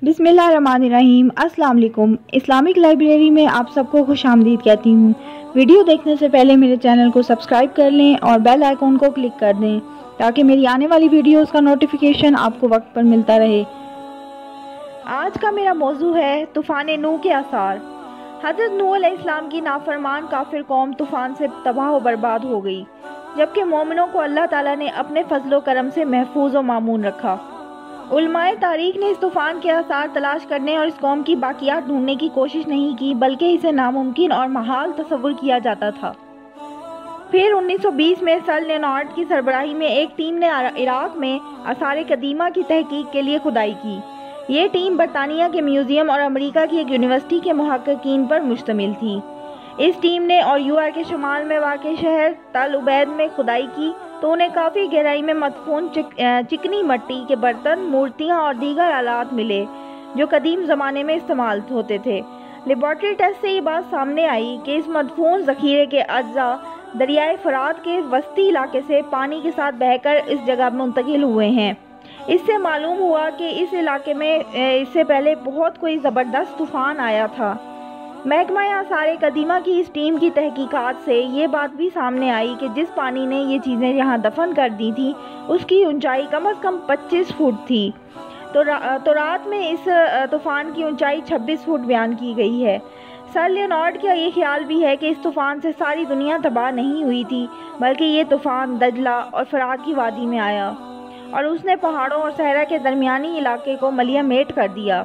بسم اللہ الرحمن الرحیم۔ السلام علیکم۔ اسلامک لائبریری میں آپ سب کو خوش آمدید کہتی ہوں۔ ویڈیو دیکھنے سے پہلے میرے چینل کو سبسکرائب کر لیں اور بیل آئیکن کو کلک کر دیں تاکہ میری آنے والی ویڈیوز کا نوٹیفیکیشن آپ کو وقت پر ملتا رہے۔ آج کا میرا موضوع ہے طوفان نوح کے آثار۔ حضرت نوح علیہ السلام کی نافرمان کافر قوم طوفان سے تباہ و برباد ہو گئی، جبکہ مومنوں کو اللہ تعالیٰ نے اپنے فضل و کرم سے محفوظ و مامون رکھا۔ علماء تاریخ نے اس طوفان کے آثار تلاش کرنے اور اس قوم کی باقیات ڈھونڈنے کی کوشش نہیں کی، بلکہ اسے ناممکن اور محال تصور کیا جاتا تھا۔ پھر 1920 میں سر لیونارڈ کی سربراہی میں ایک ٹیم نے عراق میں آثار قدیمہ کی تحقیق کے لیے کھدائی کی۔ یہ ٹیم برطانیہ کے میوزیم اور امریکہ کی ایک یونیورسٹی کے محققین پر مشتمل تھی۔ اس ٹیم نے یو کے شمال میں واقع شہر تل عبید میں کھدائی کی تو انہیں کافی گہرائی میں مدفون چکنی مٹی کے برتن، مورتیاں اور دیگر آلات ملے جو قدیم زمانے میں استعمال ہوتے تھے۔ لیبارٹری ٹیسٹ سے یہ بات سامنے آئی کہ اس مدفون ذخیرے کے اجزاء دریائے فرات کے وسطی علاقے سے پانی کے ساتھ بہہ کر اس جگہ منتقل ہوئے ہیں۔ اس سے معلوم ہوا کہ اس علاقے میں اس سے پہلے بہت کوئی زبردست طوفان آیا تھا۔ محکمہ آثار قدیمہ کی اس ٹیم کی تحقیقات سے یہ بات بھی سامنے آئی کہ جس پانی نے یہ چیزیں یہاں دفن کر دی تھیں اس کی اونچائی کم از کم 25 فٹ تھی، تو رات میں اس طوفان کی اونچائی 26 فٹ بیان کی گئی ہے۔ سر لیونارڈ کا یہ خیال بھی ہے کہ اس طوفان سے ساری دنیا تباہ نہیں ہوئی تھی، بلکہ یہ طوفان دجلہ اور فرات کی وادی میں آیا اور اس نے پہاڑوں اور صحرا کے درمیانی علاقے کو ملیہ میٹ کر دیا۔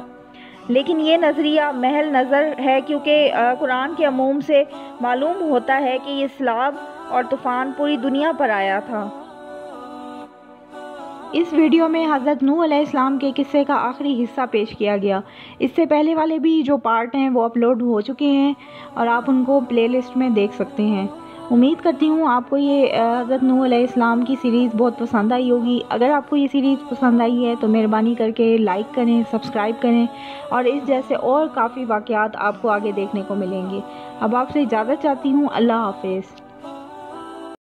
لیکن یہ نظریہ محض نظر ہے، کیونکہ قرآن کے عموم سے معلوم ہوتا ہے کہ یہ سیلاب اور طوفان پوری دنیا پر آیا تھا۔ اس ویڈیو میں حضرت نوح علیہ السلام کے قصے کا آخری حصہ پیش کیا گیا۔ اس سے پہلے والے بھی جو پارٹ ہیں وہ اپلوڈ ہو چکے ہیں اور آپ ان کو پلے لسٹ میں دیکھ سکتے ہیں۔ امید کرتی ہوں آپ کو یہ حضرت نوح علیہ السلام کی سیریز بہت پسند آئی ہوگی۔ اگر آپ کو یہ سیریز پسند آئی ہے تو مہربانی کر کے لائک کریں، سبسکرائب کریں اور اس جیسے اور کافی واقعات آپ کو آگے دیکھنے کو ملیں گے۔ اب آپ سے اجازت چاہتی ہوں۔ اللہ حافظ۔